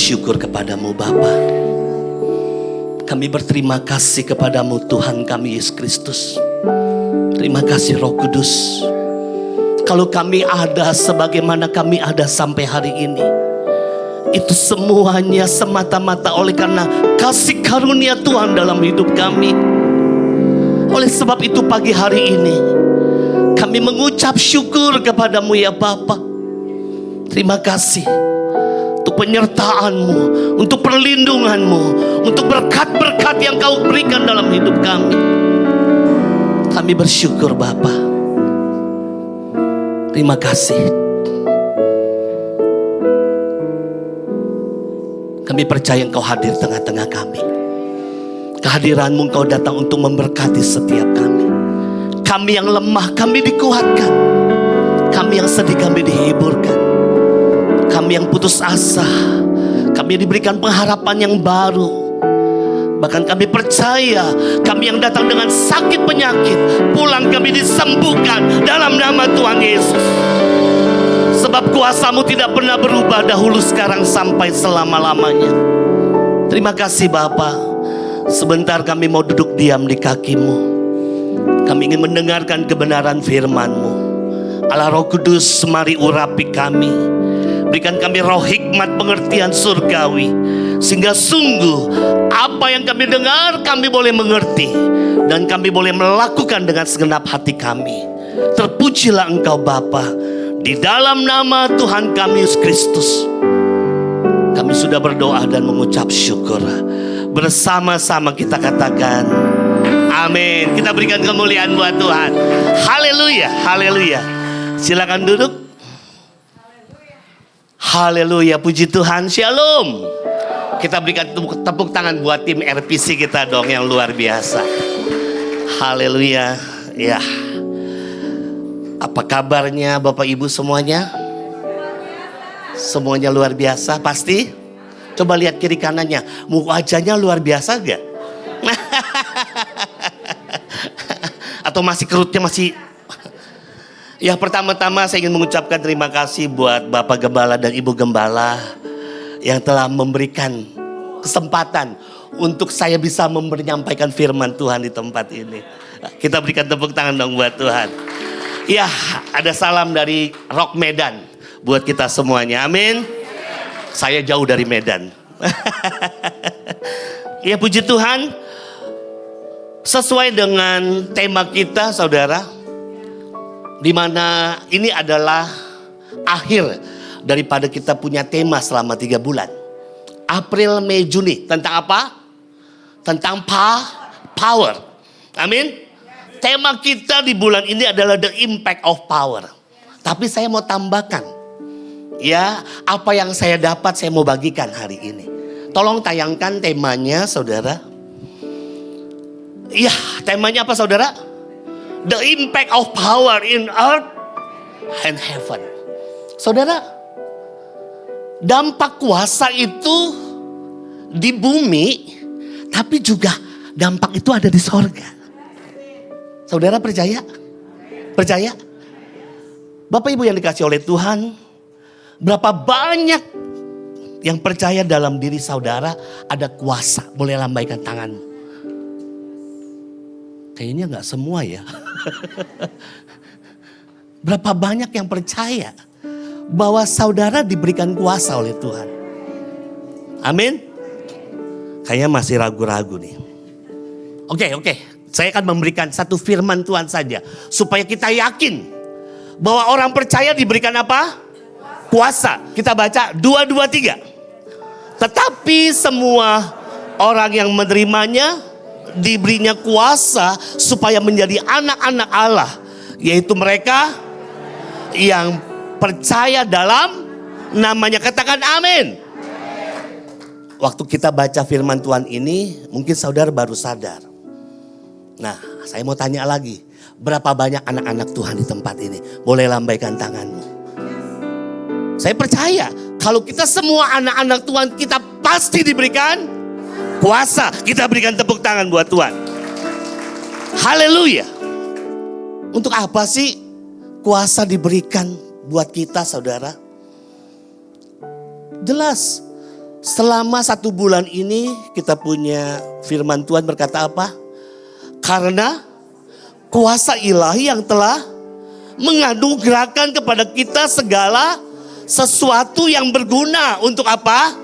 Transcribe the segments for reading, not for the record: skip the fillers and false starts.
bersyukur kepadamu Bapa. Kami berterima kasih kepadamu Tuhan kami Yesus Kristus. Terima kasih Roh Kudus. Kalau kami ada sebagaimana kami ada sampai hari ini, itu semuanya semata-mata oleh karena kasih karunia Tuhan dalam hidup kami. Oleh sebab itu pagi hari ini kami mengucap syukur kepadamu ya Bapa. Terima kasih untuk penyertaan-Mu, untuk perlindungan-Mu, untuk berkat-berkat yang Kau berikan dalam hidup kami. Kami bersyukur Bapa. Terima kasih. Kami percaya Engkau hadir tengah-tengah kami. Kehadiran-Mu Engkau datang untuk memberkati setiap kami. Kami yang lemah, kami dikuatkan. Kami yang sedih, kami dihiburkan. Kami yang putus asa, kami diberikan pengharapan yang baru. Bahkan kami percaya, kami yang datang dengan sakit penyakit, pulang kami disembuhkan dalam nama Tuhan Yesus. Sebab kuasa-Mu tidak pernah berubah dahulu, sekarang, sampai selama-lamanya. Terima kasih Bapa. Sebentar kami mau duduk diam di kaki-Mu. Kami ingin mendengarkan kebenaran firman-Mu. Allah Roh Kudus, mari urapi kami. Berikan kami roh hikmat pengertian surgawi, sehingga sungguh apa yang kami dengar kami boleh mengerti, dan kami boleh melakukan dengan segenap hati kami. Terpujilah Engkau Bapa. Di dalam nama Tuhan kami Yesus Kristus, kami sudah berdoa dan mengucap syukur. Bersama-sama kita katakan amin. Kita berikan kemuliaan buat Tuhan. Haleluya, haleluya. Silakan duduk. Haleluya, puji Tuhan, shalom. Kita berikan tepuk tangan buat tim RPC kita dong yang luar biasa. Haleluya, ya. Apa kabarnya Bapak Ibu semuanya? Semuanya luar biasa, pasti? Coba lihat kiri kanannya, wajahnya luar biasa gak? Atau masih kerutnya masih... Ya, pertama-tama saya ingin mengucapkan terima kasih buat Bapak Gembala dan Ibu Gembala yang telah memberikan kesempatan untuk saya bisa menyampaikan firman Tuhan di tempat ini. Kita berikan tepuk tangan dong buat Tuhan. Ya, ada salam dari Rock Medan buat kita semuanya. Amin. Saya jauh dari Medan. Ya, puji Tuhan. Sesuai dengan tema kita, saudara, di mana ini adalah akhir daripada kita punya tema selama 3 bulan. April, Mei, Juni. Tentang apa? Tentang power. Amin. Tema kita di bulan ini adalah the impact of power. Tapi saya mau tambahkan, ya, apa yang saya dapat saya mau bagikan hari ini. Tolong tayangkan temanya saudara. Ya, temanya apa saudara? The impact of power in earth and heaven. Saudara, dampak kuasa itu di bumi, tapi juga dampak itu ada di sorga. Saudara percaya? Percaya? Bapak Ibu yang dikasih oleh Tuhan, berapa banyak yang percaya dalam diri saudara ada kuasa? Boleh lambaikan tanganmu. Kayaknya gak semua ya. Berapa banyak yang percaya bahwa saudara diberikan kuasa oleh Tuhan? Amin. Kayaknya masih ragu-ragu nih. Oke. Saya akan memberikan satu firman Tuhan saja, supaya kita yakin bahwa orang percaya diberikan apa? Kuasa. Kita baca 2:3. Tetapi semua orang yang menerimanya diberinya kuasa supaya menjadi anak-anak Allah, yaitu mereka yang percaya dalam namanya. Katakan amin. Waktu kita baca firman Tuhan ini, mungkin saudara baru sadar. Nah, saya mau tanya lagi, berapa banyak anak-anak Tuhan di tempat ini? Boleh lambaikan tanganmu. Saya percaya kalau kita semua anak-anak Tuhan, kita pasti diberikan kuasa. Kita berikan tepuk tangan buat Tuhan. Haleluya. Untuk apa sih kuasa diberikan buat kita saudara? Jelas, Selama 1 bulan ini kita punya firman Tuhan berkata apa? Karena kuasa ilahi yang telah menganugerahkan kepada kita segala sesuatu yang berguna. Untuk apa?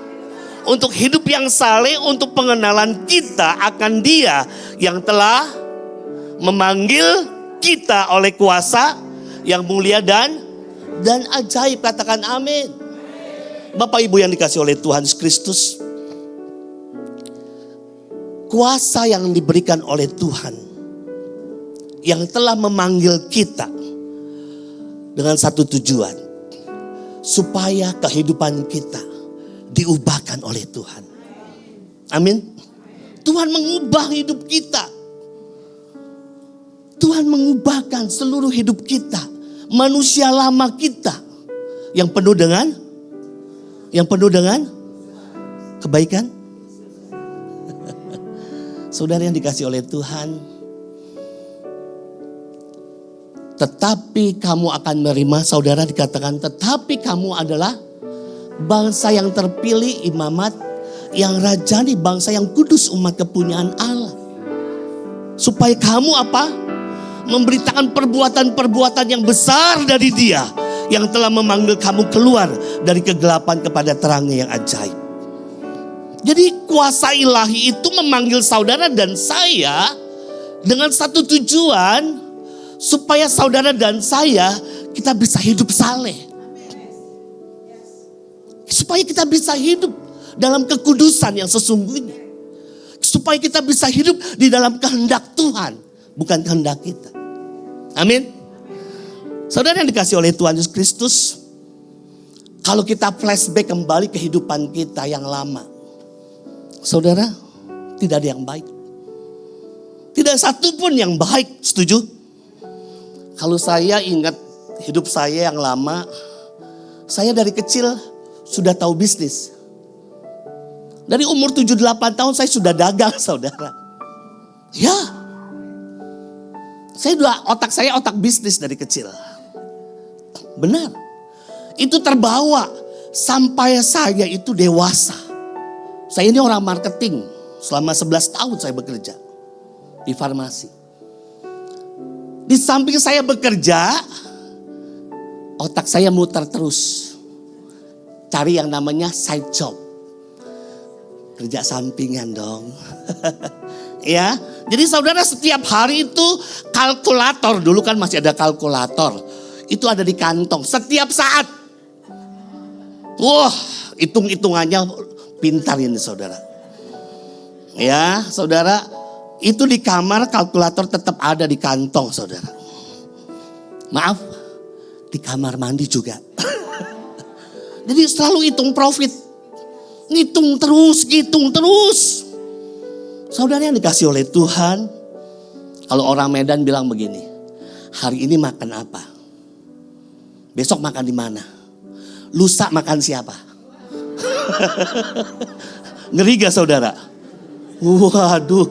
Untuk hidup yang saleh, untuk pengenalan kita akan Dia yang telah memanggil kita oleh kuasa yang mulia dan ajaib. Katakan amin. Bapak Ibu yang dikasihi oleh Tuhan Yesus Kristus, kuasa yang diberikan oleh Tuhan yang telah memanggil kita dengan satu tujuan, supaya kehidupan kita diubahkan oleh Tuhan. Amin. Tuhan mengubah hidup kita. Tuhan mengubahkan seluruh hidup kita, manusia lama kita yang penuh dengan kebaikan. Saudara yang dikasihi oleh Tuhan, tetapi kamu akan menerima, saudara dikatakan, tetapi kamu adalah bangsa yang terpilih, imamat yang rajani, bangsa yang kudus, umat kepunyaan Allah. Supaya kamu apa? Memberitakan perbuatan-perbuatan yang besar dari Dia yang telah memanggil kamu keluar dari kegelapan kepada terangnya yang ajaib. Jadi kuasa ilahi itu memanggil saudara dan saya dengan satu tujuan, supaya saudara dan saya kita bisa hidup saleh. Supaya kita bisa hidup dalam kekudusan yang sesungguhnya. Supaya kita bisa hidup di dalam kehendak Tuhan, bukan kehendak kita. Amin. Saudara yang dikasihi oleh Tuhan Yesus Kristus, kalau kita flashback kembali kehidupan kita yang lama, saudara, tidak ada yang baik. Tidak satu pun yang baik, setuju? Kalau saya ingat hidup saya yang lama, saya dari kecil sudah tahu bisnis. Dari umur 7-8 tahun saya sudah dagang, saudara. Ya, otak saya otak bisnis dari kecil. Benar. Itu terbawa sampai saya itu dewasa. Saya ini orang marketing. Selama 11 tahun saya bekerja di farmasi. Di samping saya bekerja, otak saya muter terus. Cari yang namanya side job. Kerja sampingan dong. Ya, jadi saudara setiap hari itu kalkulator, dulu kan masih ada kalkulator. Itu ada di kantong setiap saat. Wah, hitung-hitungannya pintar ini saudara. Ya, saudara, itu di kamar kalkulator tetap ada di kantong saudara. Maaf, di kamar mandi juga. Jadi selalu hitung profit. Ngitung terus. Saudara yang dikasihi oleh Tuhan, kalau orang Medan bilang begini, hari ini makan apa? Besok makan di mana? Lusa makan siapa? Ngeri gak saudara? Waduh.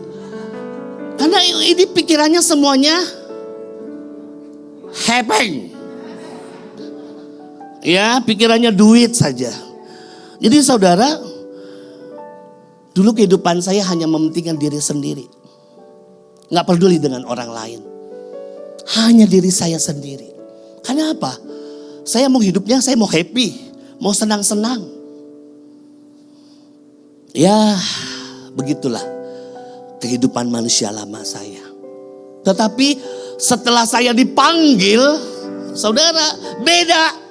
Karena ini pikirannya semuanya hepeng. Ya, pikirannya duit saja. Jadi saudara, dulu kehidupan saya hanya mementingkan diri sendiri. Gak peduli dengan orang lain. Hanya diri saya sendiri. Karena apa? Saya mau hidupnya, saya mau happy. Mau senang-senang. Ya, begitulah kehidupan manusia lama saya. Tetapi setelah saya dipanggil, saudara, beda.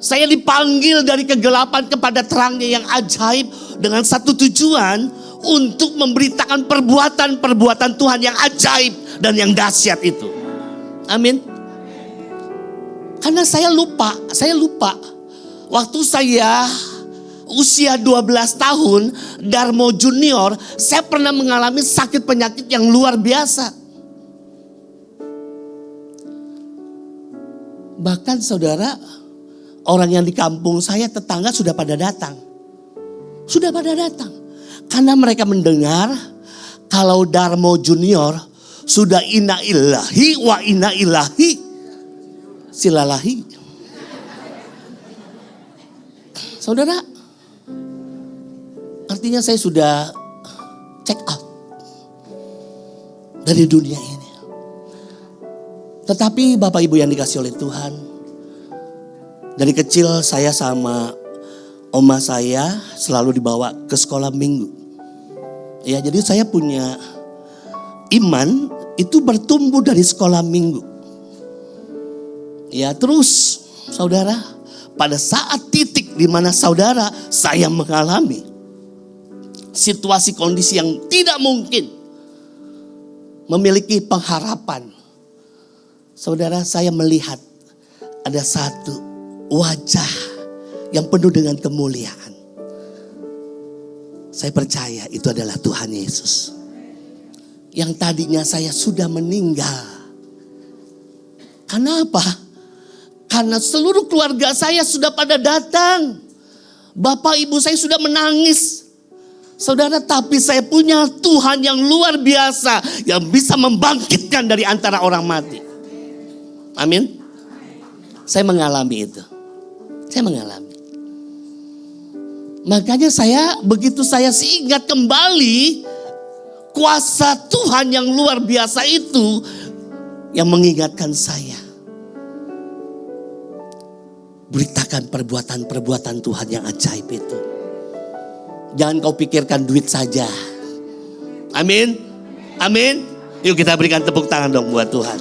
Saya dipanggil dari kegelapan kepada terangnya yang ajaib dengan satu tujuan, untuk memberitakan perbuatan-perbuatan Tuhan yang ajaib dan yang dahsyat itu. Amin. Karena saya lupa. Waktu saya usia 12 tahun, Darmo Junior, saya pernah mengalami sakit penyakit yang luar biasa. Bahkan saudara, orang yang di kampung saya, tetangga sudah pada datang. Karena mereka mendengar kalau Darmo Junior sudah inna ilahi wa inna ilahi silalahi. Saudara, artinya saya sudah check out dari dunia ini. Tetapi Bapak Ibu yang dikasih oleh Tuhan, dari kecil saya sama oma saya selalu dibawa ke sekolah minggu. Ya, jadi saya punya iman itu bertumbuh dari sekolah minggu. Ya, terus saudara, pada saat titik di mana saudara saya mengalami situasi kondisi yang tidak mungkin memiliki pengharapan. Saudara, saya melihat ada satu wajah yang penuh dengan kemuliaan. Saya percaya itu adalah Tuhan Yesus. Yang tadinya saya sudah meninggal. Karena apa? Karena seluruh keluarga saya sudah pada datang. Bapak ibu saya sudah menangis. Saudara, tapi saya punya Tuhan yang luar biasa. Yang bisa membangkitkan dari antara orang mati. Amin. Saya mengalami itu. Saya mengalami. Makanya begitu saya ingat kembali kuasa Tuhan yang luar biasa itu yang mengingatkan saya. Beritakan perbuatan-perbuatan Tuhan yang ajaib itu. Jangan kau pikirkan duit saja. Amin. Amin. Yuk kita berikan tepuk tangan dong buat Tuhan.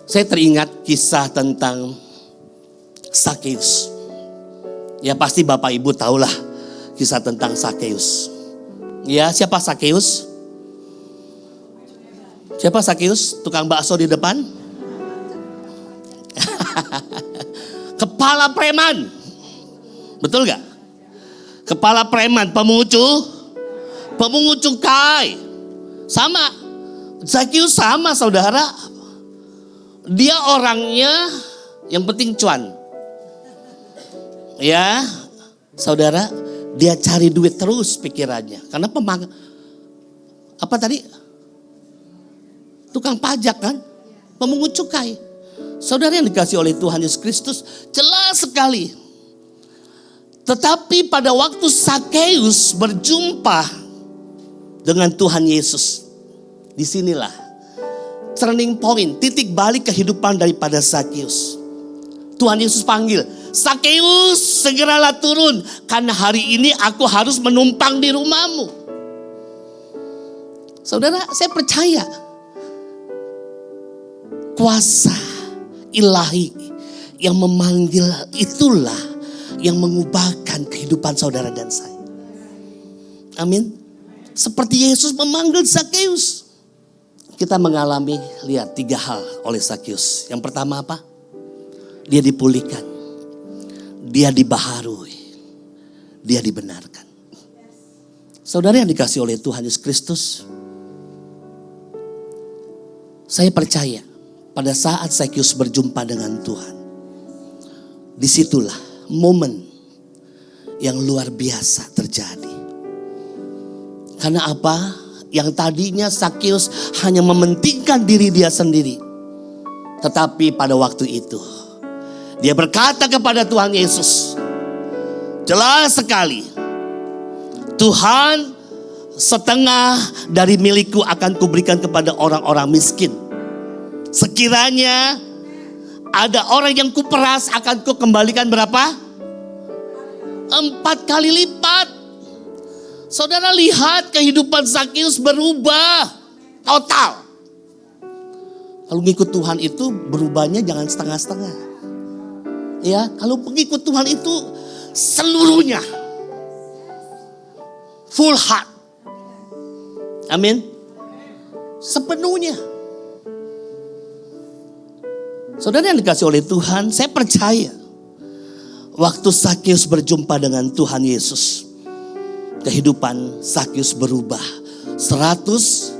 Saya teringat kisah tentang Sakeus. Ya pasti Bapak Ibu tahulah kisah tentang Sakeus. Ya, siapa Sakeus? Siapa Sakeus? Tukang bakso di depan? Kepala preman. Betul gak? Kepala preman, pemungut cukai. Sama. Sakeus sama saudara. Dia orangnya yang penting cuan. Ya, saudara, dia cari duit terus pikirannya. Karena apa tadi? Tukang pajak kan? Pemungut cukai. Saudara yang dikasih oleh Tuhan Yesus Kristus jelas sekali. Tetapi pada waktu Sakeus berjumpa dengan Tuhan Yesus, disinilah turning point, titik balik kehidupan daripada Sakeus. Tuhan Yesus panggil, Sakeus segeralah turun, karena hari ini aku harus menumpang di rumahmu. Saudara, saya percaya kuasa ilahi yang memanggil itulah yang mengubahkan kehidupan saudara dan saya. Amin. Seperti Yesus memanggil Sakeus. Kita mengalami, lihat 3 hal oleh Sakeus. Yang pertama apa? Dia dipulihkan. Dia dibaharui. Dia dibenarkan. Saudara yang dikasih oleh Tuhan Yesus Kristus. Saya percaya pada saat Sakeus berjumpa dengan Tuhan. Disitulah momen yang luar biasa terjadi. Karena apa? Yang tadinya Sakeus hanya mementingkan diri dia sendiri. Tetapi pada waktu itu dia berkata kepada Tuhan Yesus, jelas sekali, Tuhan, setengah dari milikku akan kuberikan kepada orang-orang miskin. Sekiranya ada orang yang kuperas, akan kukembalikan berapa? 4 kali lipat. Saudara lihat kehidupan Sakeus berubah total. Kalau ngikut Tuhan itu berubahnya jangan setengah-setengah. Ya, kalau pengikut Tuhan itu seluruhnya. Full heart. Amin. Sepenuhnya. Saudara yang dikasih oleh Tuhan, saya percaya waktu Sakeus berjumpa dengan Tuhan Yesus, kehidupan Sakeus berubah 180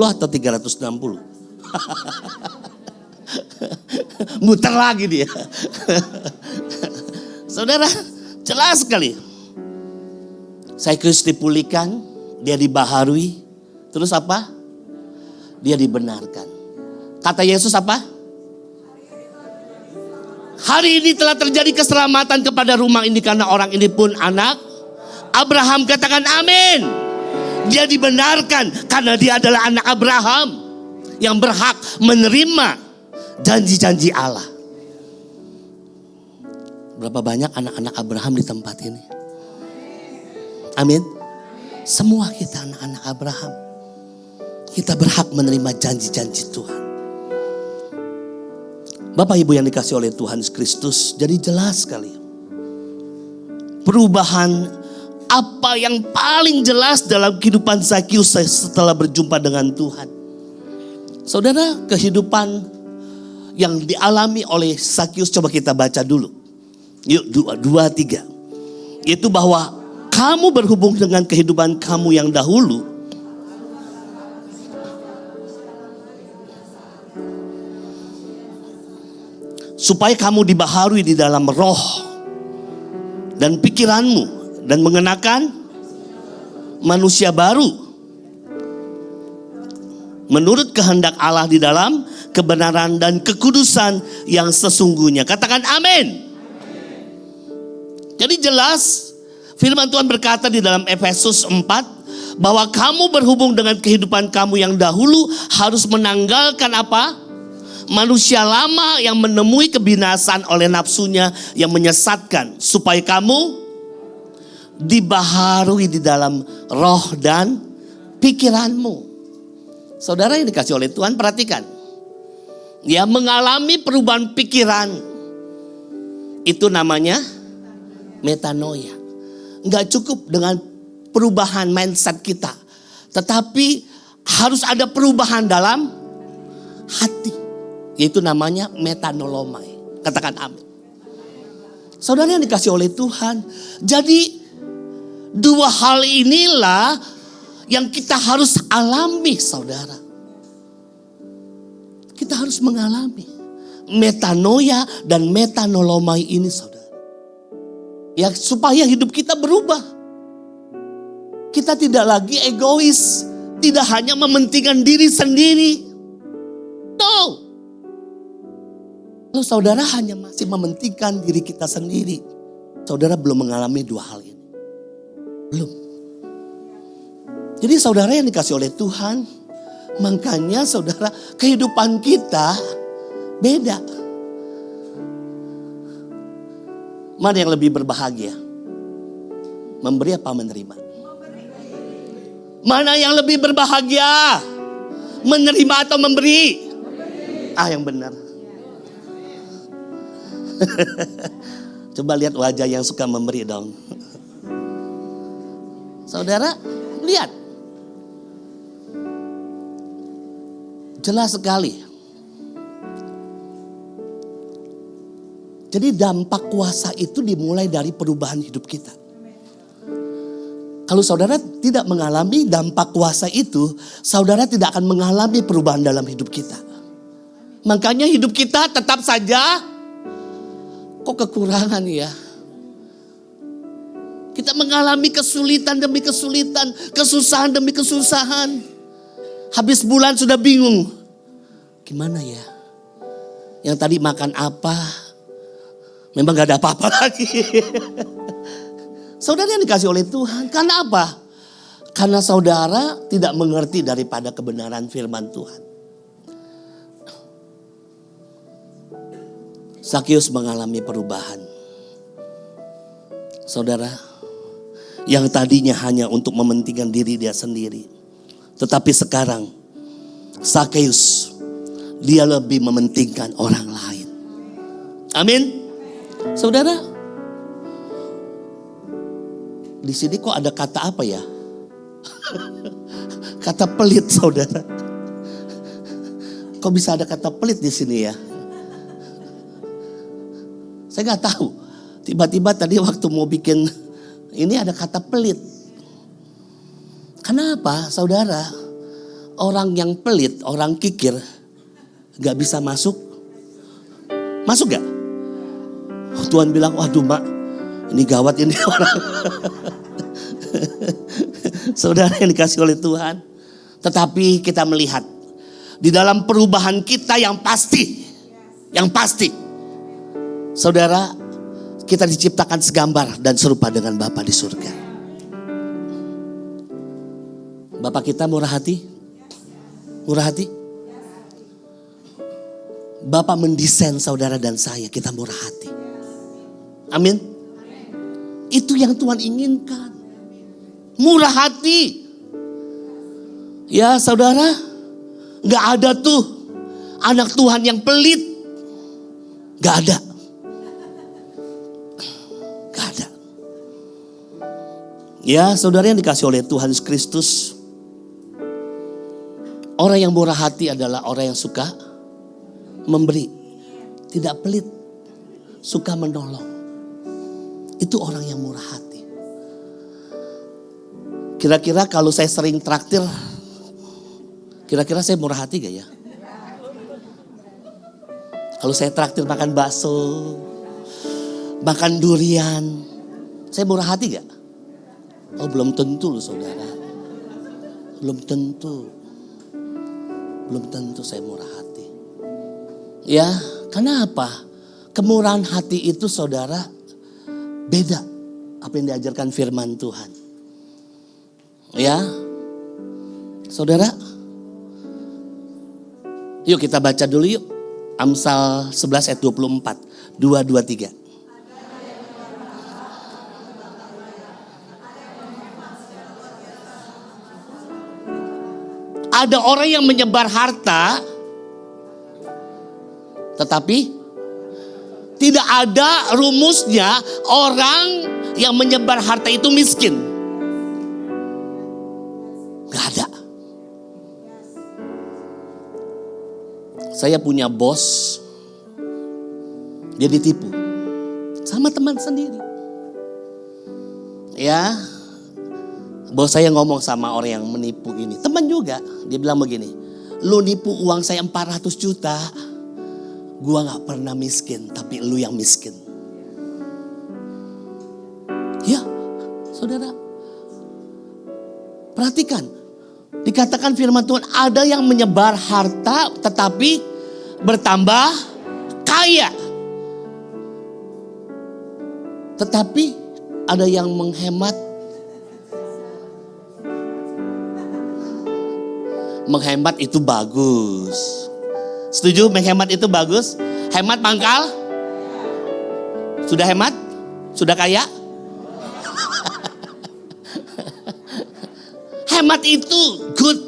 atau 360. Muter lagi dia. Saudara, jelas sekali. Sakeus dipulihkan, dia dibaharui. Terus apa? Dia dibenarkan. Kata Yesus apa? Hari ini telah terjadi keselamatan kepada rumah ini karena orang ini pun anak Abraham. Katakan amin. Dia dibenarkan karena dia adalah anak Abraham yang berhak menerima janji-janji Allah. Berapa banyak anak-anak Abraham di tempat ini? Amin. Semua kita anak-anak Abraham. Kita berhak menerima janji-janji Tuhan. Bapak Ibu yang dikasih oleh Tuhan Yesus Kristus, jadi jelas sekali. Perubahan apa yang paling jelas dalam kehidupan Zakius setelah berjumpa dengan Tuhan. Saudara, kehidupan yang dialami oleh Zakius coba kita baca dulu. Yuk 2-3. Itu bahwa kamu berhubung dengan kehidupan kamu yang dahulu. Supaya kamu dibaharui di dalam roh dan pikiranmu. Dan mengenakan manusia baru. Menurut kehendak Allah di dalam kebenaran dan kekudusan yang sesungguhnya. Katakan amin. Jadi jelas firman Tuhan berkata di dalam Efesus 4 bahwa kamu berhubung dengan kehidupan kamu yang dahulu harus menanggalkan apa? Manusia lama yang menemui kebinasan oleh nafsunya yang menyesatkan, supaya kamu dibaharui di dalam roh dan pikiranmu. Saudara yang dikasih oleh Tuhan, perhatikan. Ya, mengalami perubahan pikiran itu namanya metanoia. Enggak cukup dengan perubahan mindset kita, tetapi harus ada perubahan dalam hati. Yaitu namanya metanolomai. Katakan amin. Saudara yang dikasih oleh Tuhan. Jadi dua hal inilah yang kita harus alami, saudara. Kita harus mengalami metanoia dan metanolomai ini, saudara. Ya, supaya hidup kita berubah. Kita tidak lagi egois, tidak hanya mementingkan diri sendiri. No. Kalau saudara hanya masih mementingkan diri kita sendiri, saudara belum mengalami dua hal ini. Belum. Jadi saudara yang dikasih oleh Tuhan, makanya saudara, kehidupan kita beda. Mana yang lebih berbahagia? Memberi apa menerima? Mana yang lebih berbahagia? Menerima atau memberi? Yang benar. Coba lihat wajah yang suka memberi dong. Saudara, lihat. Jelas sekali. Jadi dampak kuasa itu dimulai dari perubahan hidup kita. Kalau saudara tidak mengalami dampak kuasa itu, saudara tidak akan mengalami perubahan dalam hidup kita. Makanya hidup kita tetap saja kok kekurangan ya. Kita mengalami kesulitan demi kesulitan, kesusahan demi kesusahan. Habis bulan sudah bingung. Gimana ya? Yang tadi makan apa? Memang gak ada apa-apa lagi. Saudara yang dikasih oleh Tuhan, karena apa? Karena saudara tidak mengerti daripada kebenaran firman Tuhan. Zakius mengalami perubahan. Saudara, yang tadinya hanya untuk mementingkan diri dia sendiri. Tetapi sekarang, Zakius, dia lebih mementingkan orang lain. Amin. Saudara, di sini kok ada kata apa ya? Kata pelit, saudara. Kok bisa ada kata pelit di sini ya? Saya nggak tahu. Tiba-tiba tadi waktu mau bikin ini ada kata pelit. Kenapa, saudara? Orang yang pelit, orang kikir, nggak bisa masuk. Masuk nggak? Tuhan bilang, waduh mak, ini gawat ini orang. Saudara yang dikasih oleh Tuhan. Tetapi kita melihat di dalam perubahan kita yang pasti Saudara, kita diciptakan segambar dan serupa dengan Bapa di surga. Bapa kita murah hati? Murah hati? Bapa mendesain saudara dan saya, kita murah hati. Amin. Itu yang Tuhan inginkan. Murah hati. Ya saudara, gak ada tuh anak Tuhan yang pelit. Gak ada. Gak ada. Ya saudara yang dikasih oleh Tuhan Yesus Kristus, orang yang murah hati adalah orang yang suka memberi, tidak pelit, suka menolong. Itu orang yang murah hati. Kira-kira kalau saya sering traktir, kira-kira saya murah hati gak ya? Kalau saya traktir makan bakso, makan durian, saya murah hati gak? Oh belum tentu loh saudara. Belum tentu. Belum tentu saya murah hati. Ya, karena apa? Kemurahan hati itu saudara beda apa yang diajarkan firman Tuhan. Ya, saudara. Yuk kita baca dulu yuk. Amsal 11 ayat 24. 2, 2, 3. Ada orang yang menyebar harta, tetapi tidak ada rumusnya orang yang menyebar harta itu miskin. Gak ada. Saya punya bos, dia ditipu sama teman sendiri. Ya, bos saya ngomong sama orang yang menipu ini, teman juga, dia bilang begini, lu nipu uang saya 400 juta, gua gak pernah miskin, tapi lu yang miskin. Ya, saudara, perhatikan, dikatakan firman Tuhan, ada yang menyebar harta tetapi bertambah kaya. Tetapi ada yang menghemat. Menghemat itu bagus. Setuju menghemat itu bagus? Hemat mangkal? Sudah hemat? Sudah kaya? Hemat itu good.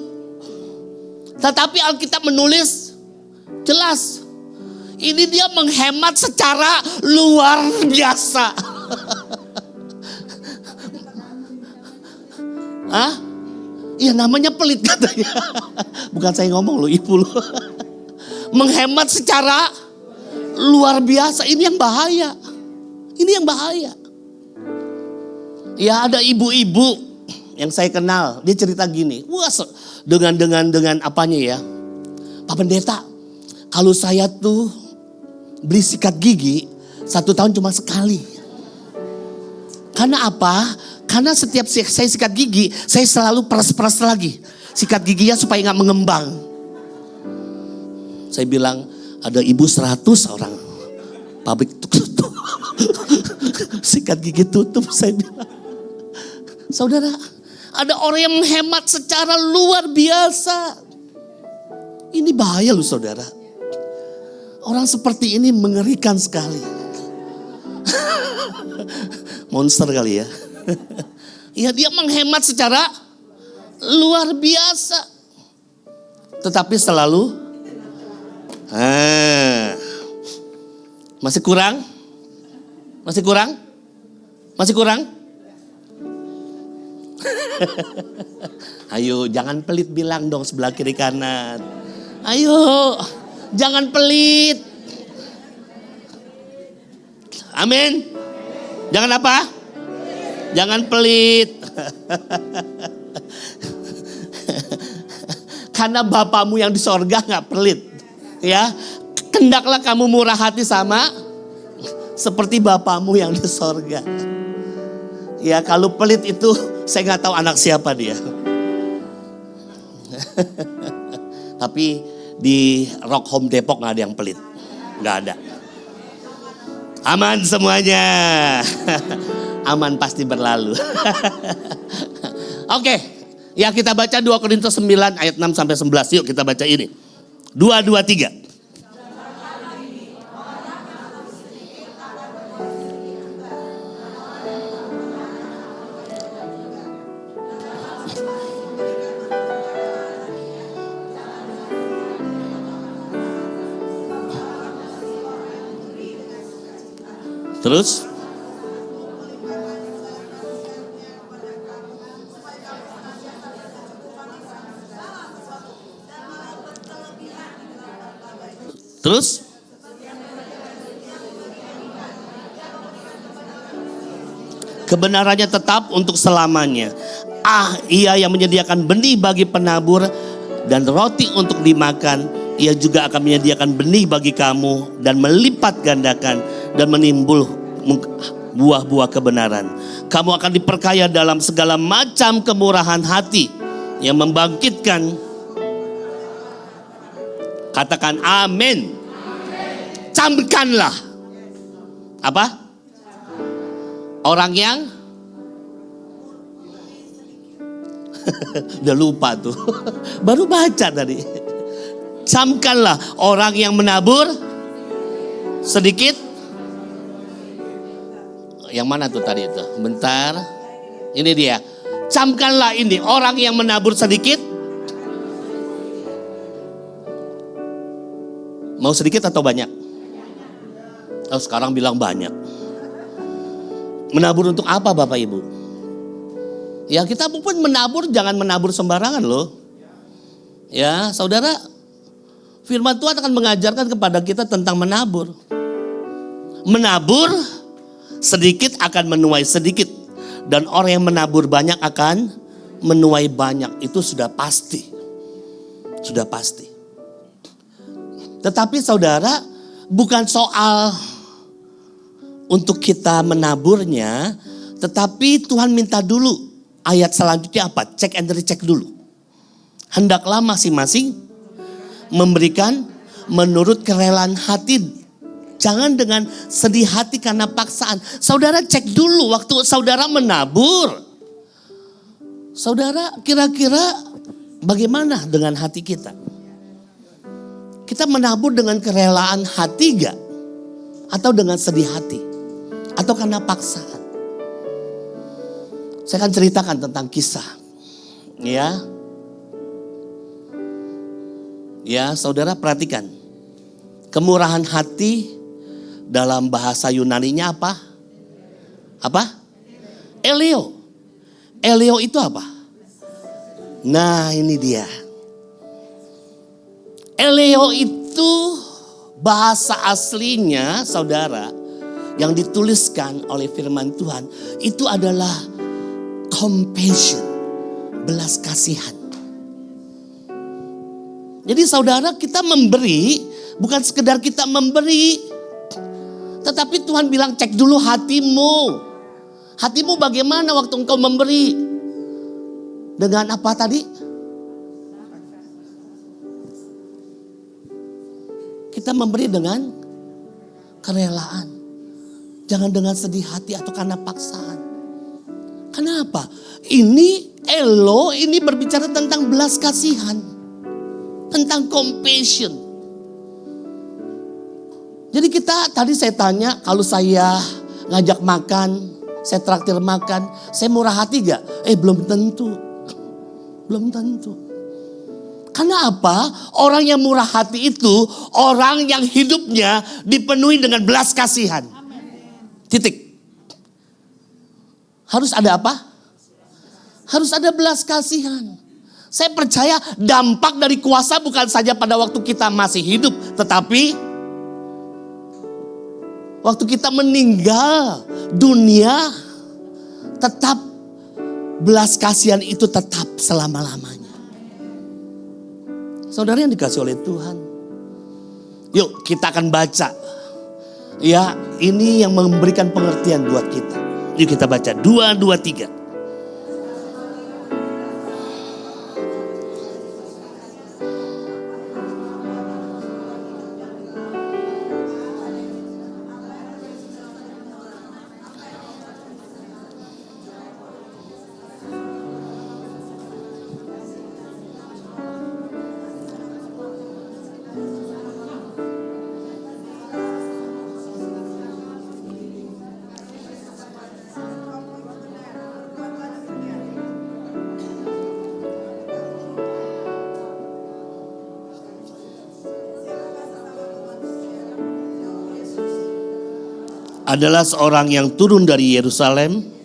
Tetapi Alkitab menulis jelas. Ini dia menghemat secara luar biasa. Hah? Iya namanya pelit katanya. Bukan saya ngomong loh, ibu loh. Menghemat secara luar biasa. Ini yang bahaya. Ini yang bahaya. Ya ada ibu-ibu yang saya kenal, dia cerita gini, wah dengan apanya ya, Pak Pendeta, kalau saya tuh beli sikat gigi 1 tahun cuma sekali. Karena apa? Karena setiap saya sikat gigi, saya selalu peras-peras lagi sikat giginya supaya nggak mengembang. Saya bilang ada ibu 100 orang, pabrik tutup, sikat gigi tutup. Saya bilang, saudara, ada orang yang menghemat secara luar biasa. Ini bahaya loh saudara. Orang seperti ini mengerikan sekali. Monster kali ya. Ya dia menghemat secara luar biasa. Tetapi selalu masih kurang? Masih kurang? Masih kurang? Ayo jangan pelit, bilang dong sebelah kiri kanan. Ayo jangan pelit. Amin. Jangan apa? Jangan pelit. Karena Bapamu yang di sorga gak pelit. Ya, hendaklah kamu murah hati sama seperti Bapamu yang di sorga. Ya kalau pelit itu saya gak tahu anak siapa dia. Tapi di Rock Home Depok gak ada yang pelit. Gak ada. Aman semuanya. Aman pasti berlalu. Oke, ya kita baca 2 Korintus 9 ayat 6 sampai 11. Yuk kita baca ini. 2, 2, 3. Terus? Terus? Kebenarannya tetap untuk selamanya. Ia yang menyediakan benih bagi penabur dan roti untuk dimakan, ia juga akan menyediakan benih bagi kamu dan melipat gandakan dan menimbul buah-buah kebenaran. Kamu akan diperkaya dalam segala macam kemurahan hati yang membangkitkan. Katakan amin. Camkanlah. Apa? Orang yang udah lupa tuh. Baru baca tadi. Camkanlah orang yang menabur sedikit. Yang mana tuh tadi itu? Bentar. Ini dia. Camkanlah ini orang yang menabur sedikit. Mau sedikit atau banyak? Oh, sekarang bilang banyak. Menabur untuk apa Bapak Ibu? Ya kita pun menabur, jangan menabur sembarangan loh. Ya saudara, firman Tuhan akan mengajarkan kepada kita tentang menabur. Menabur sedikit akan menuai sedikit. Dan orang yang menabur banyak akan menuai banyak. Itu sudah pasti. Sudah pasti. Tetapi saudara, bukan soal untuk kita menaburnya, tetapi Tuhan minta dulu ayat selanjutnya apa? Cek and recheck dulu. Hendaklah masing-masing memberikan menurut kerelaan hati. Jangan dengan sedih hati karena paksaan. Saudara cek dulu waktu saudara menabur. Saudara kira-kira bagaimana dengan hati kita? Kita menabur dengan kerelaan hati gak? Atau dengan sedih hati? Atau karena paksaan? Saya akan ceritakan tentang kisah. Ya, saudara perhatikan. Kemurahan hati dalam bahasa Yunaninya apa? Apa? Eleo. Eleo itu apa? Nah, ini dia. Eleo itu bahasa aslinya, saudara, yang dituliskan oleh firman Tuhan itu adalah compassion, belas kasihan. Jadi saudara, kita memberi bukan sekedar kita memberi, tetapi Tuhan bilang cek dulu hatimu. Hatimu bagaimana waktu engkau memberi? Dengan apa tadi? Kita memberi dengan kerelaan. Jangan dengan sedih hati atau karena paksaan. Kenapa? Ini Elo ini berbicara tentang belas kasihan. Tentang compassion. Jadi tadi saya tanya, kalau saya ngajak makan, saya traktir makan, saya murah hati gak? Belum tentu. Belum tentu. Karena apa? Orang yang murah hati itu orang yang hidupnya dipenuhi dengan belas kasihan. Titik. Harus ada apa? Harus ada belas kasihan. Saya percaya dampak dari kuasa bukan saja pada waktu kita masih hidup, tetapi waktu kita meninggal dunia, tetap belas kasihan itu tetap selama-lamanya. Saudara yang dikasih oleh Tuhan. Yuk kita akan baca. Ya, ini yang memberikan pengertian buat kita. Yuk kita baca 2, 2, 3. adalah seorang yang turun dari Yerusalem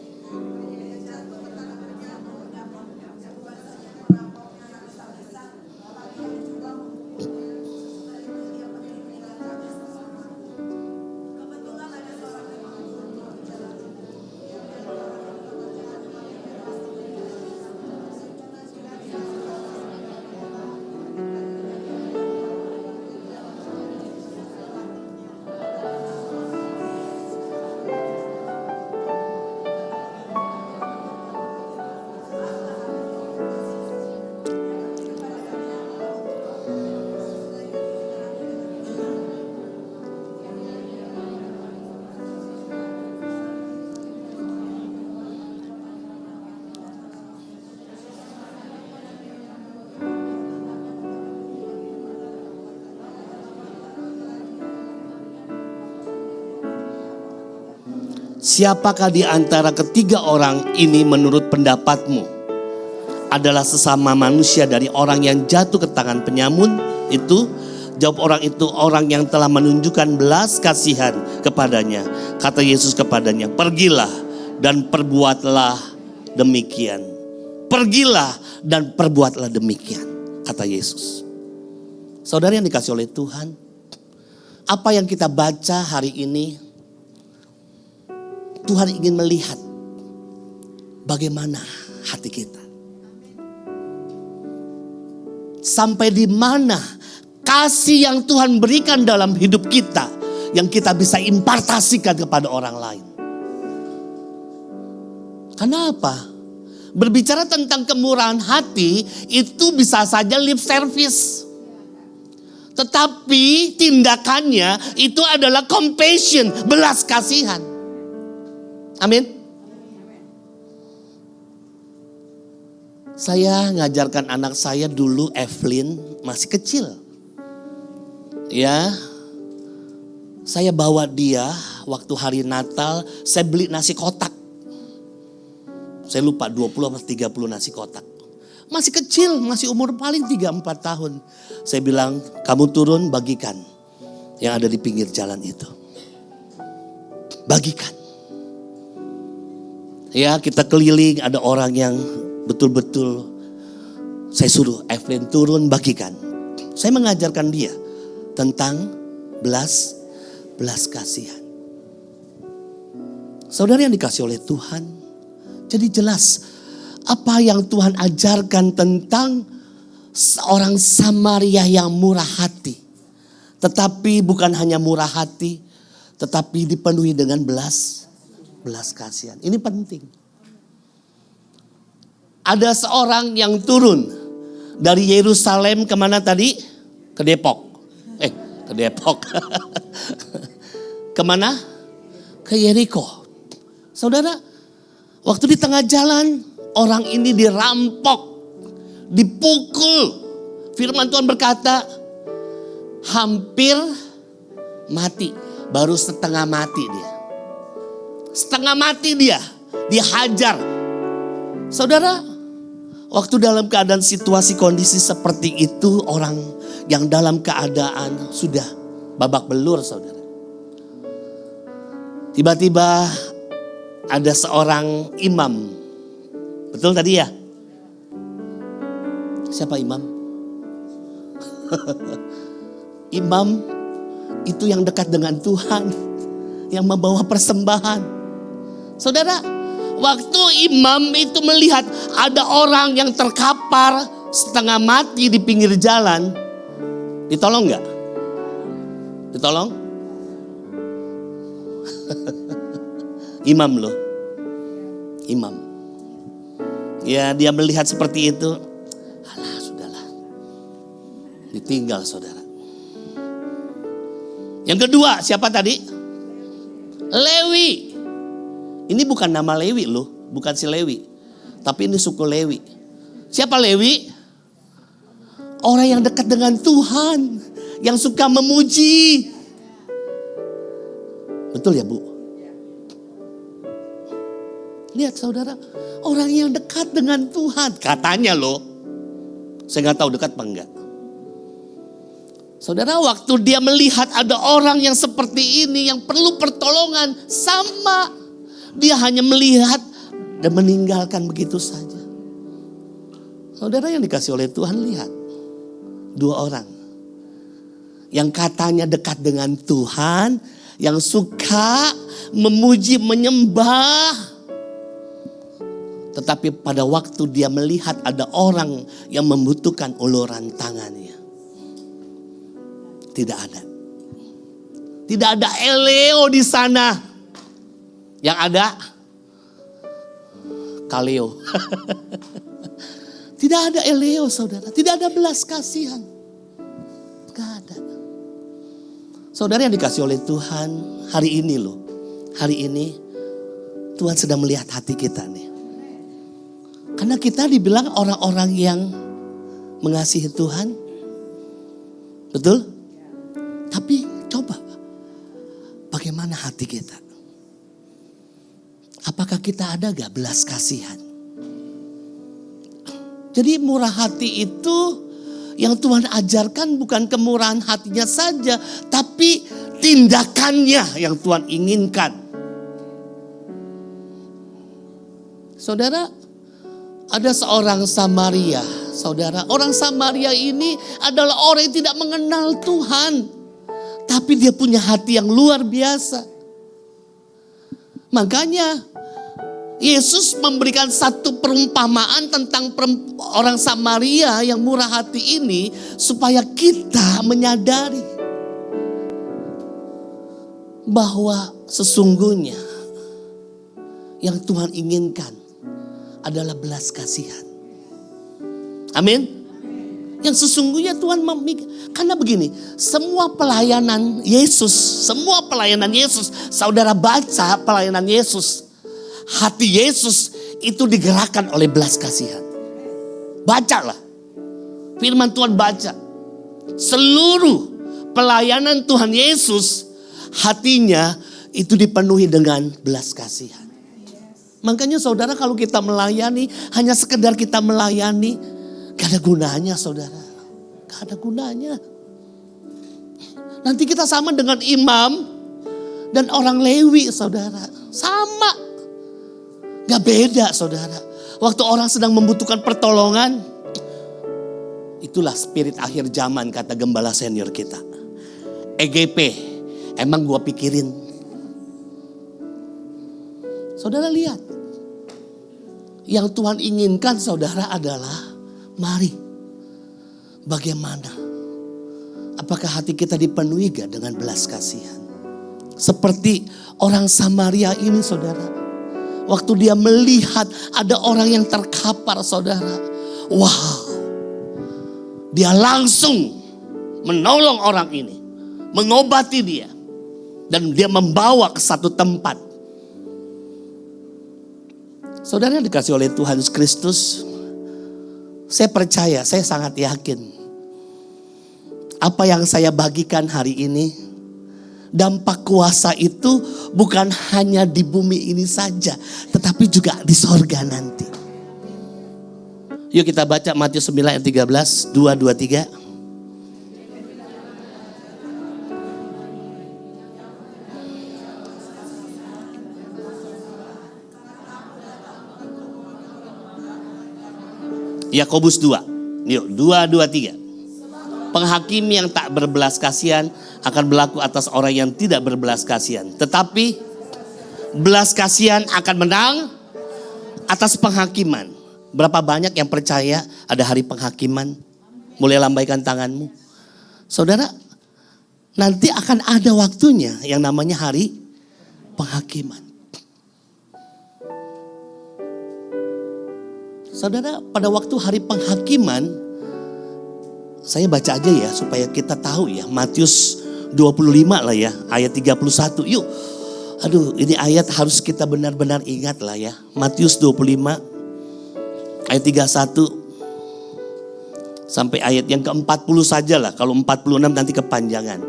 Siapakah di antara ketiga orang ini menurut pendapatmu adalah sesama manusia dari orang yang jatuh ke tangan penyamun itu? Jawab orang itu, orang yang telah menunjukkan belas kasihan kepadanya. Kata Yesus kepadanya, pergilah dan perbuatlah demikian. Pergilah dan perbuatlah demikian, kata Yesus. Saudara yang dikasih oleh Tuhan, apa yang kita baca hari ini, Tuhan ingin melihat bagaimana hati kita. Sampai di mana kasih yang Tuhan berikan dalam hidup kita yang kita bisa impartasikan kepada orang lain. Kenapa? Berbicara tentang kemurahan hati itu bisa saja lip service. Tetapi tindakannya itu adalah compassion, belas kasihan. Amin. Saya ngajarkan anak saya dulu, Evelyn masih kecil. Ya, saya bawa dia waktu hari Natal, saya beli nasi kotak. Saya lupa 20 atau 30 nasi kotak. Masih kecil, masih umur paling 3-4 tahun. Saya bilang, kamu turun bagikan yang ada di pinggir jalan itu. Bagikan. Ya, kita keliling, ada orang yang betul-betul saya suruh Evelyn turun bagikan. Saya mengajarkan dia tentang belas kasihan. Saudara yang dikasih oleh Tuhan, jadi jelas apa yang Tuhan ajarkan tentang seorang Samaria yang murah hati. Tetapi bukan hanya murah hati, tetapi dipenuhi dengan belas kasihan. Ini penting. Ada seorang yang turun dari Yerusalem kemana tadi? Ke Depok. Ke Depok. Kemana? Ke Yeriko. Saudara, waktu di tengah jalan orang ini dirampok, dipukul. Firman Tuhan berkata, hampir mati. Baru setengah mati dia. Setengah mati dia, dihajar. Saudara, waktu dalam keadaan situasi kondisi seperti itu, orang yang dalam keadaan sudah babak belur, saudara. Tiba-tiba ada seorang imam. Betul tadi ya? Siapa imam? Imam itu yang dekat dengan Tuhan, yang membawa persembahan. Saudara, waktu imam itu melihat ada orang yang terkapar setengah mati di pinggir jalan, ditolong nggak? Ditolong? Imam loh, imam. Ya, dia melihat seperti itu, alah sudahlah, ditinggal saudara. Yang kedua, siapa tadi? Lewi. Ini bukan nama Lewi loh, bukan si Lewi. Tapi ini suku Lewi. Siapa Lewi? Orang yang dekat dengan Tuhan, yang suka memuji. Betul ya Bu? Lihat saudara, orang yang dekat dengan Tuhan. Katanya loh, saya gak tahu dekat apa enggak. Saudara, waktu dia melihat ada orang yang seperti ini, yang perlu pertolongan, sama. Dia hanya melihat dan meninggalkan begitu saja. Saudara yang dikasih oleh Tuhan, lihat. 2 orang. Yang katanya dekat dengan Tuhan, yang suka memuji, menyembah. Tetapi pada waktu dia melihat ada orang yang membutuhkan uluran tangannya, tidak ada. Tidak ada eleo di sana. Yang ada kaleo. Tidak ada eleo, saudara. Tidak ada belas kasihan. Tidak ada. Saudara yang dikasih oleh Tuhan, hari ini loh. Hari ini Tuhan sedang melihat hati kita nih. Karena kita dibilang orang-orang yang mengasihi Tuhan. Betul? Tapi coba, bagaimana hati kita? Apakah kita ada gak belas kasihan? Jadi murah hati itu yang Tuhan ajarkan bukan kemurahan hatinya saja, tapi tindakannya yang Tuhan inginkan. Saudara, ada seorang Samaria, saudara. Orang Samaria ini adalah orang yang tidak mengenal Tuhan. Tapi dia punya hati yang luar biasa. Makanya Yesus memberikan satu perumpamaan tentang orang Samaria yang murah hati ini. Supaya kita menyadari bahwa sesungguhnya yang Tuhan inginkan adalah belas kasihan. Amin. Yang sesungguhnya Tuhan karena begini, semua pelayanan Yesus, saudara baca pelayanan Yesus, hati Yesus itu digerakkan oleh belas kasihan. Bacalah, firman Tuhan baca. Seluruh pelayanan Tuhan Yesus, hatinya itu dipenuhi dengan belas kasihan. Makanya saudara, kalau kita melayani, hanya sekedar kita melayani, gak ada gunanya saudara. Gak ada gunanya. Nanti kita sama dengan imam dan orang Lewi saudara. Sama. Gak beda saudara. Waktu orang sedang membutuhkan pertolongan, itulah spirit akhir zaman kata gembala senior kita. EGP, emang gua pikirin. Saudara lihat, yang Tuhan inginkan saudara adalah, mari, bagaimana? Apakah hati kita dipenuhi gak dengan belas kasihan? Seperti orang Samaria ini saudara. Waktu dia melihat ada orang yang terkapar saudara. Wow, dia langsung menolong orang ini. Mengobati dia. Dan dia membawa ke satu tempat. Saudara yang dikasih oleh Tuhan Yesus Kristus, saya percaya, saya sangat yakin. Apa yang saya bagikan hari ini, dampak kuasa itu bukan hanya di bumi ini saja, tetapi juga di sorga nanti. Yuk kita baca Matius 9 ayat 13, 2, 2, 3. Yakobus 2. Yuk, 2, 2, 3. Penghakim yang tak berbelas kasihan akan berlaku atas orang yang tidak berbelas kasihan. Tetapi belas kasihan akan menang atas penghakiman. Berapa banyak yang percaya ada hari penghakiman? Mulai lambaikan tanganmu. Saudara, nanti akan ada waktunya yang namanya hari penghakiman. Saudara, pada waktu hari penghakiman, saya baca aja ya supaya kita tahu ya. Matius 25 lah ya, ayat 31. Yuk, aduh ini ayat harus kita benar-benar ingat lah ya. Matius 25 ayat 31 sampai ayat yang ke-40 saja lah. Kalau 46 nanti kepanjangan.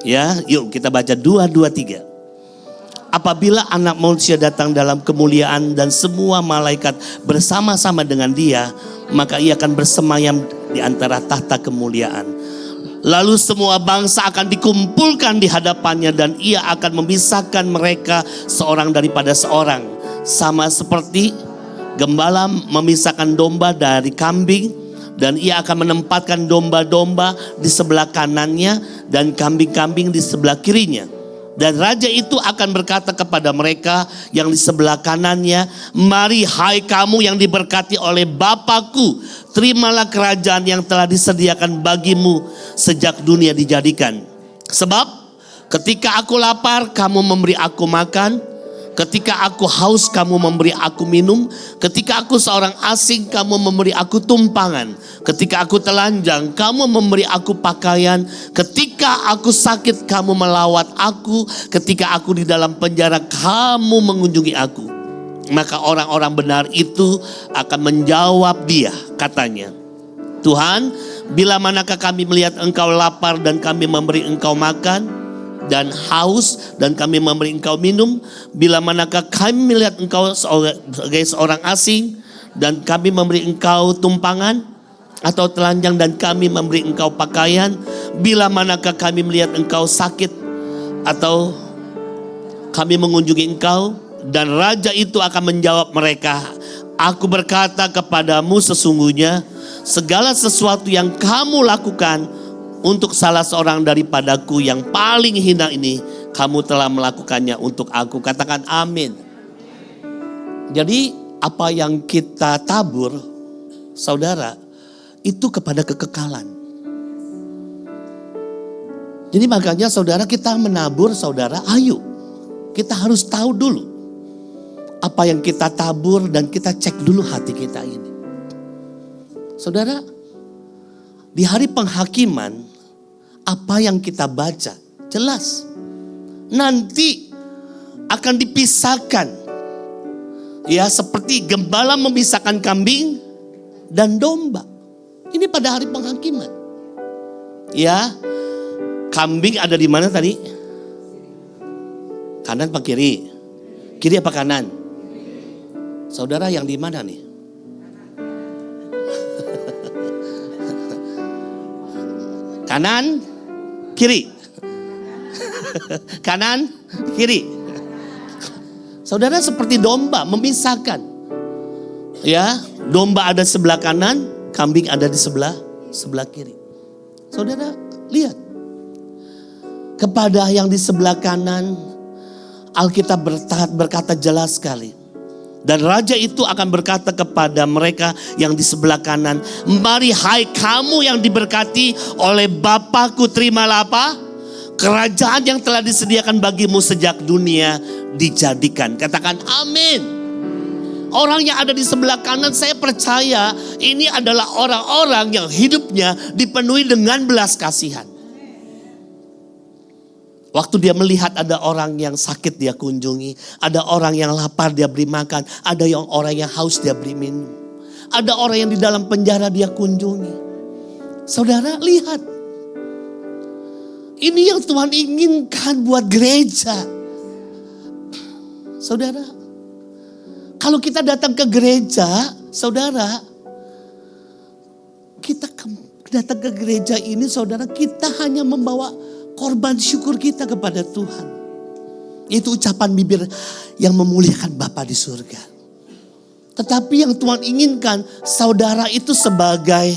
Ya, yuk kita baca 2, 2, 3. Apabila anak manusia datang dalam kemuliaan dan semua malaikat bersama-sama dengan dia, maka ia akan bersemayam di antara tahta kemuliaan. Lalu semua bangsa akan dikumpulkan di hadapannya dan ia akan memisahkan mereka seorang daripada seorang. Sama seperti gembala memisahkan domba dari kambing, dan ia akan menempatkan domba-domba di sebelah kanannya dan kambing-kambing di sebelah kirinya. Dan raja itu akan berkata kepada mereka yang di sebelah kanannya, "Mari hai kamu yang diberkati oleh Bapakku, terimalah kerajaan yang telah disediakan bagimu sejak dunia dijadikan. Sebab ketika aku lapar, kamu memberi aku makan. Ketika aku haus, kamu memberi aku minum. Ketika aku seorang asing, kamu memberi aku tumpangan. Ketika aku telanjang, kamu memberi aku pakaian. Ketika aku sakit, kamu melawat aku. Ketika aku di dalam penjara, kamu mengunjungi aku." Maka orang-orang benar itu akan menjawab dia, katanya, "Tuhan, bila manakah kami melihat engkau lapar dan kami memberi engkau makan, dan haus dan kami memberi engkau minum? Bila manakah kami melihat engkau sebagai seorang asing dan kami memberi engkau tumpangan, atau telanjang dan kami memberi engkau pakaian? Bila manakah kami melihat engkau sakit atau kami mengunjungi engkau?" Dan raja itu akan menjawab mereka, "Aku berkata kepadamu, sesungguhnya segala sesuatu yang kamu lakukan untuk salah seorang daripadaku yang paling hina ini, kamu telah melakukannya untuk aku." Katakan amin. Jadi apa yang kita tabur, saudara, itu kepada kekekalan. Jadi makanya saudara, kita menabur, saudara, ayo kita harus tahu dulu apa yang kita tabur dan kita cek dulu hati kita ini. Saudara, di hari penghakiman, apa yang kita baca jelas nanti akan dipisahkan. Ya, seperti gembala memisahkan kambing dan domba. Ini pada hari penghakiman. Ya, kambing ada di mana tadi? Kanan apa kiri? Kiri apa kanan? Saudara yang di mana nih? Kanan, kiri. Kanan, kiri. Saudara seperti domba memisahkan. Ya, domba ada sebelah kanan, kambing ada di sebelah kiri. Saudara lihat. Kepada yang di sebelah kanan, Alkitab berkata jelas sekali. Dan raja itu akan berkata kepada mereka yang di sebelah kanan, "Mari hai kamu yang diberkati oleh Bapakku, terimalah apa? Kerajaan yang telah disediakan bagimu sejak dunia dijadikan." Katakan amin. Orang yang ada di sebelah kanan, saya percaya ini adalah orang-orang yang hidupnya dipenuhi dengan belas kasihan. Waktu dia melihat ada orang yang sakit dia kunjungi, ada orang yang lapar dia beri makan, ada orang yang haus dia beri minum, ada orang yang di dalam penjara dia kunjungi. Saudara lihat, ini yang Tuhan inginkan buat gereja. Saudara, kalau kita datang ke gereja, saudara, kita datang ke gereja ini, saudara, kita hanya membawa korban syukur kita kepada Tuhan. Itu ucapan bibir yang memuliakan Bapa di surga. Tetapi yang Tuhan inginkan, saudara itu sebagai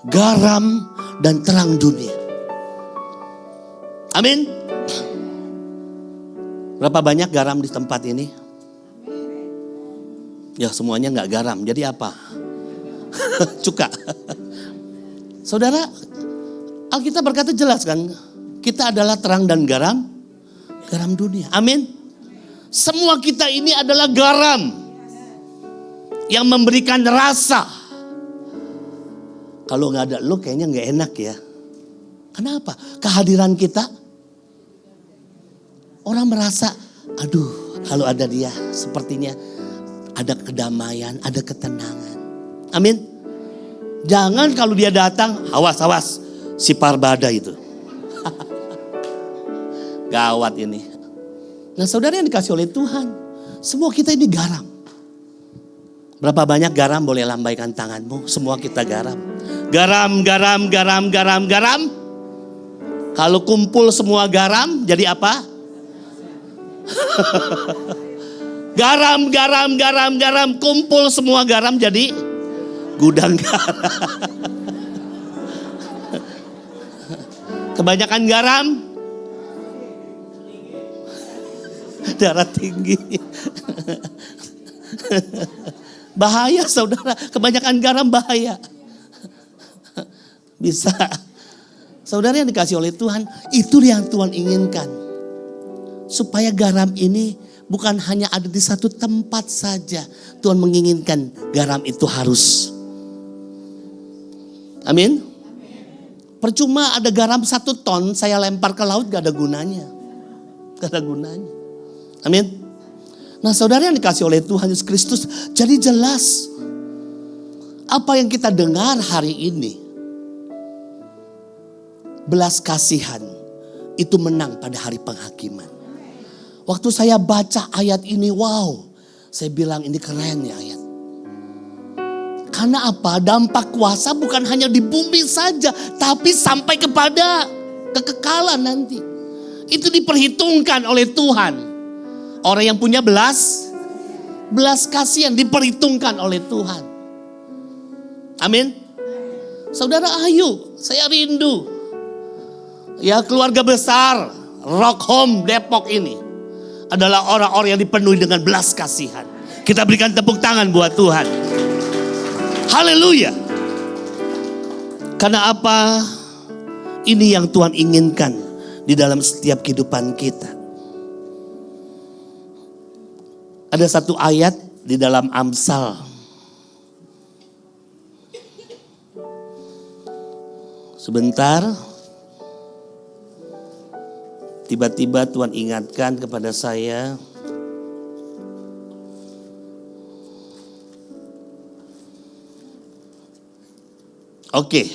garam dan terang dunia. Amin. Berapa banyak garam di tempat ini? Ya semuanya gak garam, jadi apa? Cuka. Saudara, Alkitab berkata jelas kan? Kita adalah terang dan garam dunia. Amin. Semua kita ini adalah garam yang memberikan rasa. Kalau gak ada lu kayaknya gak enak ya. Kenapa? Kehadiran kita, orang merasa, aduh kalau ada dia sepertinya ada kedamaian, ada ketenangan. Amin. Jangan kalau dia datang, awas si Parbada itu. Gawat ini. Nah saudara yang dikasih oleh Tuhan, semua kita ini garam. Berapa banyak garam? Boleh lambaikan tanganmu. Semua kita garam. Garam. Kalau kumpul semua garam jadi apa? Garam, kumpul semua garam jadi gudang garam. Kebanyakan garam, darah tinggi. Bahaya saudara, kebanyakan garam bahaya. Bisa. Saudara yang dikasih oleh Tuhan, itu yang Tuhan inginkan. Supaya garam ini bukan hanya ada di satu tempat saja. Tuhan menginginkan garam itu harus. Amin. Percuma ada garam 1 ton saya lempar ke laut gak ada gunanya. Gak ada gunanya. Amin. Nah saudara yang dikasih oleh Tuhan Yesus Kristus, jadi jelas apa yang kita dengar hari ini. Belas kasihan itu menang pada hari penghakiman. Waktu saya baca ayat ini, wow, saya bilang ini keren ya ayat. Karena apa? Dampak kuasa bukan hanya di bumi saja, tapi sampai kepada kekekalan nanti. Itu diperhitungkan oleh Tuhan. Orang yang punya belas kasihan diperhitungkan oleh Tuhan. Amin. Saudara ayo, saya rindu. Ya keluarga besar Rock Home Depok ini adalah orang-orang yang dipenuhi dengan belas kasihan. Kita berikan tepuk tangan buat Tuhan. Haleluya. Karena apa? Ini yang Tuhan inginkan di dalam setiap kehidupan kita. Ada satu ayat di dalam Amsal. Sebentar. Tiba-tiba Tuhan ingatkan kepada saya. Oke.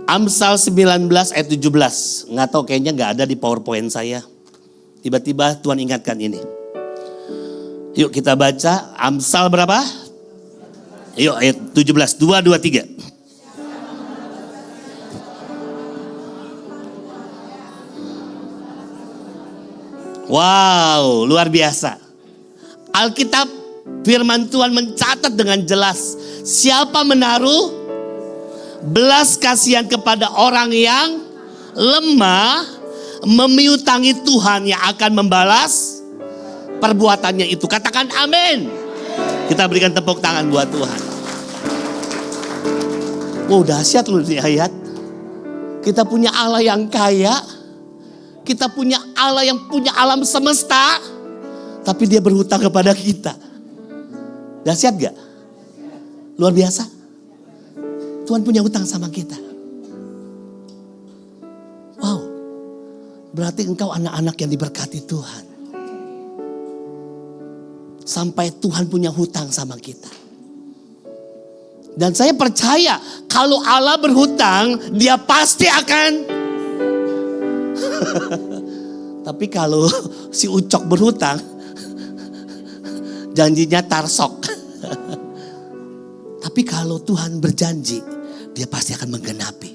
Amsal 19 ayat 17. Nggak tahu kayaknya nggak ada di PowerPoint saya. Tiba-tiba Tuhan ingatkan ini. Yuk kita baca Amsal berapa? Yuk ayat 17. 2, 2, 3. Wow, luar biasa. Alkitab firman Tuhan mencatat dengan jelas. Siapa menaruh belas kasihan kepada orang yang lemah, memiutangi Tuhan yang akan membalas perbuatannya itu. Katakan amin. Kita berikan tepuk tangan buat Tuhan. Wow, dahsyat loh ini ayat. Kita punya Allah yang kaya. Kita punya Allah yang punya alam semesta. Tapi dia berhutang kepada kita. Dahsyat gak? Luar biasa. Tuhan punya hutang sama kita. Wow. Berarti engkau anak-anak yang diberkati Tuhan. Sampai Tuhan punya hutang sama kita. Dan saya percaya kalau Allah berhutang, dia pasti akan. Tapi kalau si Ucok berhutang, janjinya tarsok. Tapi kalau Tuhan berjanji, dia pasti akan menggenapi.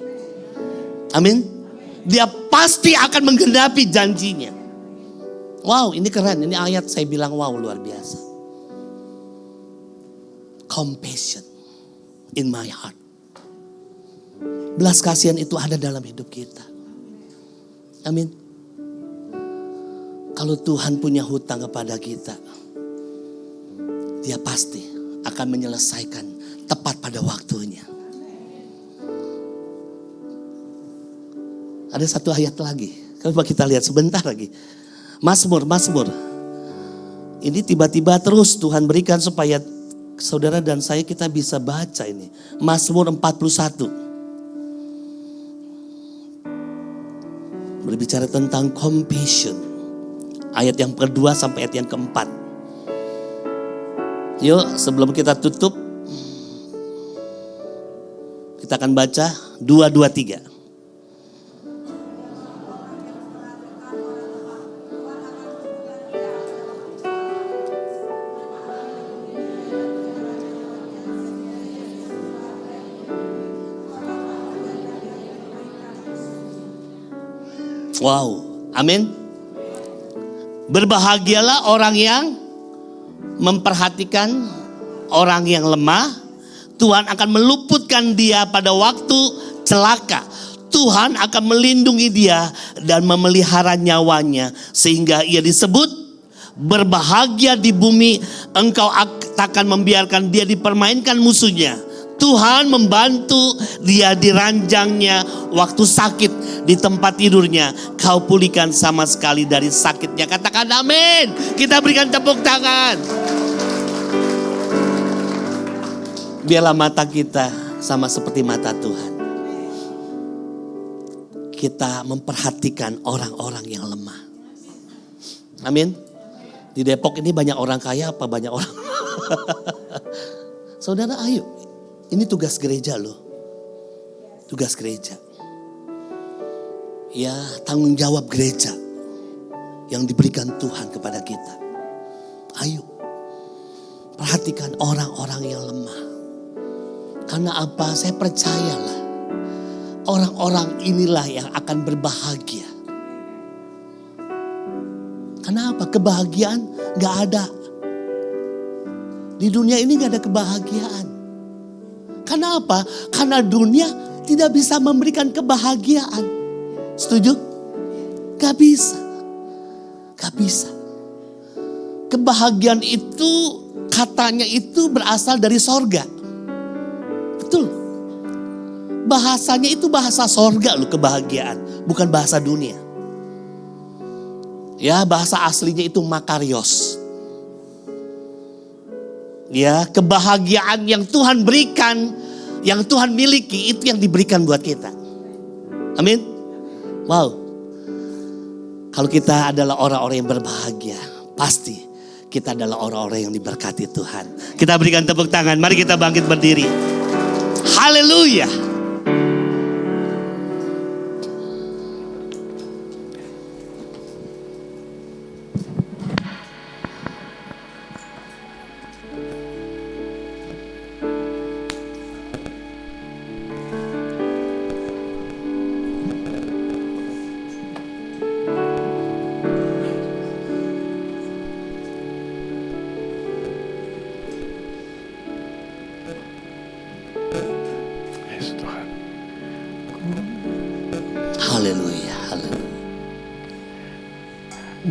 Amin. Dia pasti akan menggenapi janjinya. Wow, ini keren. Ini ayat saya bilang wow, luar biasa. Compassion in my heart. Belas kasihan itu ada dalam hidup kita. Amin. Kalau Tuhan punya hutang kepada kita, dia pasti akan menyelesaikan tepat pada waktunya. Ada satu ayat lagi. Coba kita lihat sebentar lagi. Mazmur. Ini tiba-tiba terus Tuhan berikan supaya saudara dan saya kita bisa baca ini. Mazmur 41. Berbicara tentang compassion. Ayat yang kedua sampai ayat yang keempat. Yuk sebelum kita tutup. Kita akan baca 2, 2, 3. Wow, amin. Berbahagialah orang yang memperhatikan orang yang lemah. Tuhan akan meluputkan dia pada waktu celaka. Tuhan akan melindungi dia dan memelihara nyawanya sehingga ia disebut berbahagia di bumi. Engkau takkan membiarkan dia dipermainkan musuhnya. Tuhan membantu dia di ranjangnya waktu sakit di tempat tidurnya. Kau pulihkan sama sekali dari sakitnya. Katakan amin. Kita berikan tepuk tangan. Biarlah mata kita sama seperti mata Tuhan. Kita memperhatikan orang-orang yang lemah. Amin. Di Depok ini banyak orang kaya apa banyak orang? Saudara, ayo. Ini tugas gereja loh. Tugas gereja. Ya, tanggung jawab gereja yang diberikan Tuhan kepada kita. Ayo. Perhatikan orang-orang yang lemah. Karena apa? Saya percayalah. Orang-orang inilah yang akan berbahagia. Karena apa? Kebahagiaan gak ada. Di dunia ini gak ada kebahagiaan. Karena apa? Karena dunia tidak bisa memberikan kebahagiaan. Setuju? Gak bisa. Gak bisa. Kebahagiaan itu katanya itu berasal dari sorga. Betul. Bahasanya itu bahasa sorga loh, kebahagiaan. Bukan bahasa dunia. Ya, bahasa aslinya itu makarios. Ya, kebahagiaan yang Tuhan berikan, yang Tuhan miliki, itu yang diberikan buat kita. Amin. Wow. Kalau kita adalah orang-orang yang berbahagia, pasti kita adalah orang-orang yang diberkati Tuhan. Kita berikan tepuk tangan. Mari kita bangkit berdiri. Haleluya.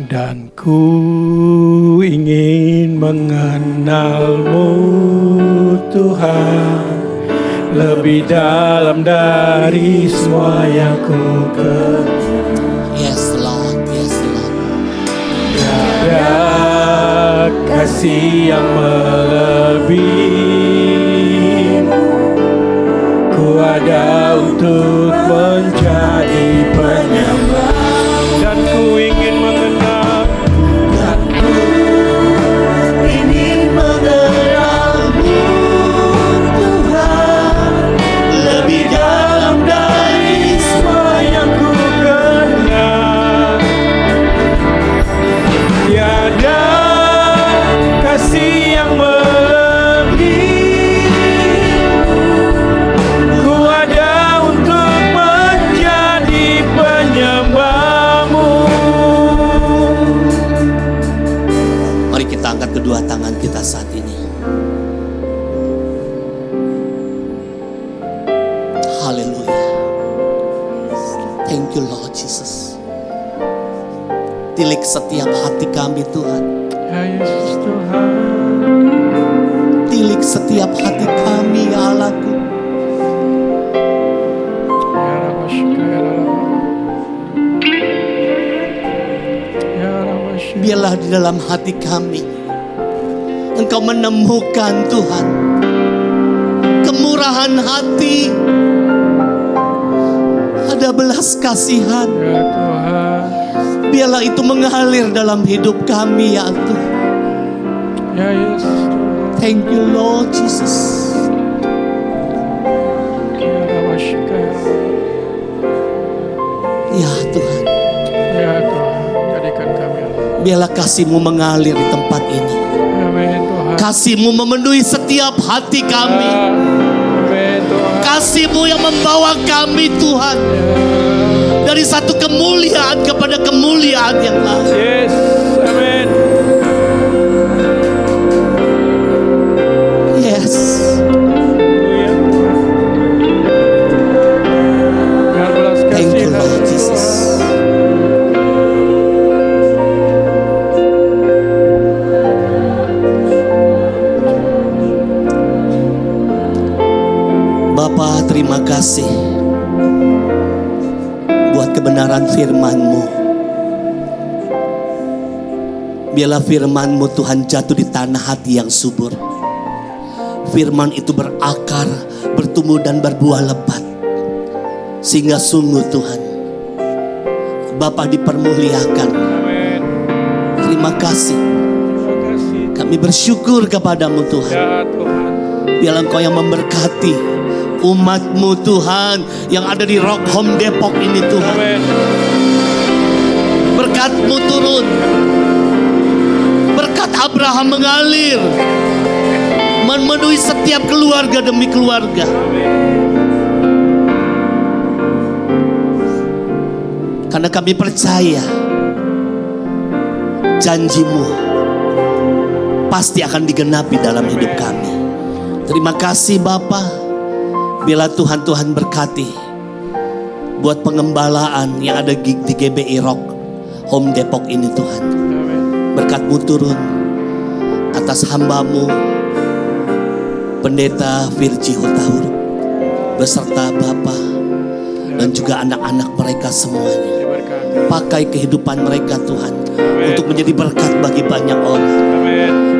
Dan ku ingin mengenal-Mu Tuhan lebih dalam dari semua yang ku kenal. Yes Lord, yes Lord. Tiada kasih yang melebihi. Ku ada untuk menjadi penyembah. Dan ku ingin mengenal. Kedua tangan kita saat ini. Haleluya. Thank you Lord Jesus. Tilik setiap hati kami Tuhan. Ya Yesus Tuhan. Tilik setiap hati kami ya Allahku. Biarlah di dalam hati kami Engkau menemukan Tuhan kemurahan hati, ada belas kasihan. Ya Tuhan. Biarlah itu mengalir dalam hidup kami ya Tuhan. Ya Yesus. Thank you Lord Jesus. Ya Tuhan. Ya Tuhan, jadikan kami. Biarlah kasih-Mu mengalir di tempat ini. Amin Tuhan. Kasih-Mu memenuhi setiap hati kami. Amin Tuhan. Kasih-Mu yang membawa kami Tuhan. dari satu kemuliaan kepada kemuliaan yang lain. Yes. Amin. Yes. Haleluya. Biar belas Thank you, kasihan Lord Jesus. Bapa, terima kasih buat kebenaran firman-Mu. Biarlah firman-Mu Tuhan jatuh di tanah hati yang subur. Firman itu berakar, bertumbuh dan berbuah lebat. Sehingga sungguh Tuhan, Bapa dipermuliakan. Amin. Terima kasih. Terima kasih. Kami bersyukur kepadamu Tuhan. Ya Tuhan. Biarlah Engkau yang memberkati umat-Mu Tuhan yang ada di Rock Home Depok ini Tuhan. Amin. Berkat-Mu turun. Berkat Abraham mengalir, memenuhi setiap keluarga demi keluarga. Karena kami percaya janji-Mu pasti akan digenapi dalam hidup kami. Terima kasih Bapa. Bila Tuhan berkati buat pengembalaan yang ada di GBI Rock Home Depok ini Tuhan. Berkat-Mu turun atas hamba-Mu Pendeta Virji Hutauruk beserta Bapa dan juga anak-anak mereka semuanya. Pakai kehidupan mereka Tuhan untuk menjadi berkat bagi banyak orang.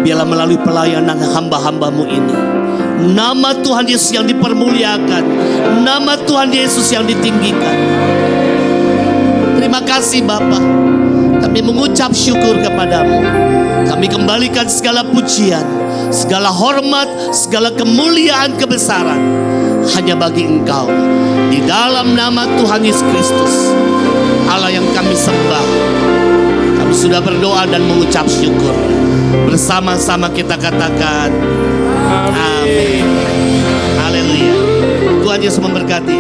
Biarlah melalui pelayanan hamba-hamba-Mu ini, nama Tuhan Yesus yang dipermuliakan, nama Tuhan Yesus yang ditinggikan. Terima kasih Bapa. Kami mengucap syukur kepadamu. Kami kembalikan segala pujian, segala hormat, segala kemuliaan kebesaran hanya bagi Engkau. Di dalam nama Tuhan Yesus Kristus, Allah yang kami sembah, kami sudah berdoa dan mengucap syukur. Bersama-sama kita katakan amin. Haleluya. Tuhan Yesus memberkati.